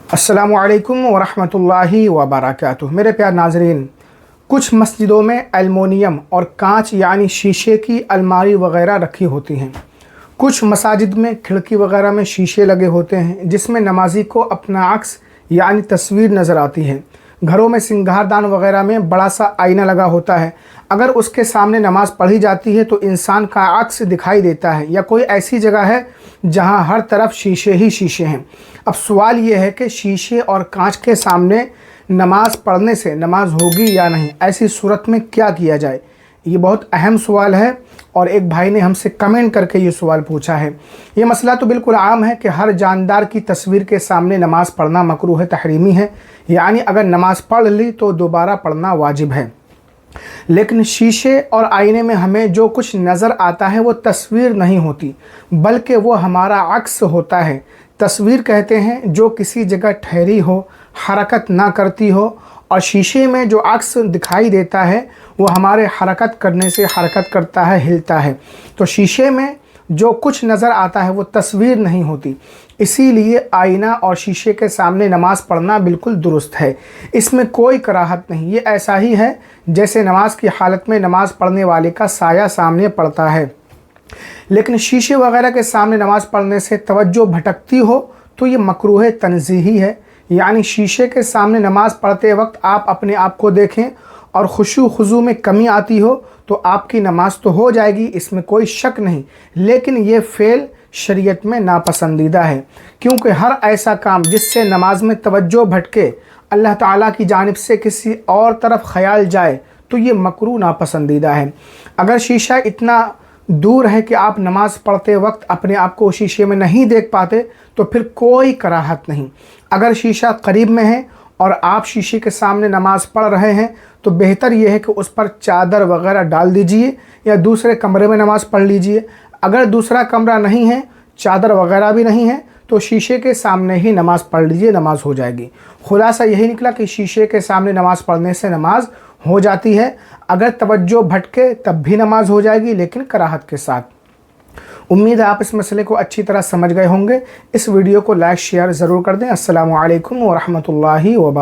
अस्सलामुअलैकुम वरहमतुल्लाहि वबरकातुहू। मेरे प्यार नाज़रीन, कुछ मस्जिदों में एल्युमिनियम और कांच यानी शीशे की अलमारी वगैरह रखी होती हैं। कुछ मसाजिद में खिड़की वगैरह में शीशे लगे होते हैं जिसमें नमाजी को अपना अक्स यानी तस्वीर नज़र आती है। घरों में सिंगारदान वगैरह में बड़ा सा आईना लगा होता है। अगर उसके सामने नमाज़ पढ़ी जाती है तो इंसान का अक्स दिखाई देता है, या कोई ऐसी जगह है जहां हर तरफ शीशे ही शीशे हैं। अब सवाल ये है कि शीशे और कांच के सामने नमाज पढ़ने से नमाज होगी या नहीं, ऐसी सूरत में क्या किया जाए? ये बहुत अहम सवाल है और एक भाई ने हमसे कमेंट करके ये सवाल पूछा है। ये मसला तो बिल्कुल आम है कि हर जानदार की तस्वीर के सामने नमाज़ पढ़ना मकरूह है, तहरीमी है, यानी अगर नमाज़ पढ़ ली तो दोबारा पढ़ना वाजिब है। लेकिन शीशे और आईने में हमें जो कुछ नज़र आता है वो तस्वीर नहीं होती, बल्कि वो हमारा अक्स होता है। तस्वीर कहते हैं जो किसी जगह ठहरी हो, हरकत ना करती हो, और शीशे में जो अक्स दिखाई देता है वो हमारे हरकत करने से हरकत करता है, हिलता है। तो शीशे में जो कुछ नज़र आता है वो तस्वीर नहीं होती, इसीलिए आईना और शीशे के सामने नमाज़ पढ़ना बिल्कुल दुरुस्त है। इसमें कोई कराहत नहीं। ये ऐसा ही है जैसे नमाज की हालत में नमाज़ पढ़ने वाले का साया सामने पड़ता है। लेकिन शीशे वगैरह के सामने नमाज़ पढ़ने से तवज्जो भटकती हो तो ये मकरूह तंज़ीही है, यानी शीशे के सामने नमाज़ पढ़ते वक्त आप अपने आप को देखें और खुशू खुजू में कमी आती हो तो आपकी नमाज तो हो जाएगी, इसमें कोई शक नहीं। लेकिन ये फ़ेल शरीयत में नापसंदीदा है, क्योंकि हर ऐसा काम जिससे नमाज में तवज्जो भटके, अल्लाह ताला की जानिब से किसी और तरफ ख्याल जाए, तो ये मकरूह नापसंदीदा है। अगर शीशा इतना दूर है कि आप नमाज़ पढ़ते वक्त अपने आप को शीशे में नहीं देख पाते तो फिर कोई कराहत नहीं। अगर शीशा करीब में है और आप शीशे के सामने नमाज़ पढ़ रहे हैं तो बेहतर यह है कि उस पर चादर वगैरह डाल दीजिए या दूसरे कमरे में नमाज़ पढ़ लीजिए। अगर दूसरा कमरा नहीं है, चादर वगैरह भी नहीं है, तो शीशे के सामने ही नमाज़ पढ़ लीजिए, नमाज हो जाएगी। खुलासा यही निकला कि शीशे के सामने नमाज़ पढ़ने से नमाज हो जाती है। अगर तवज्जो भटके तब भी नमाज हो जाएगी, लेकिन कराहत के साथ। उम्मीद है आप इस मसले को अच्छी तरह समझ गए होंगे। इस वीडियो को लाइक शेयर ज़रूर कर दें। अस्सलामु अलैकुम व रहमतुल्लाहि व बरकातुहू।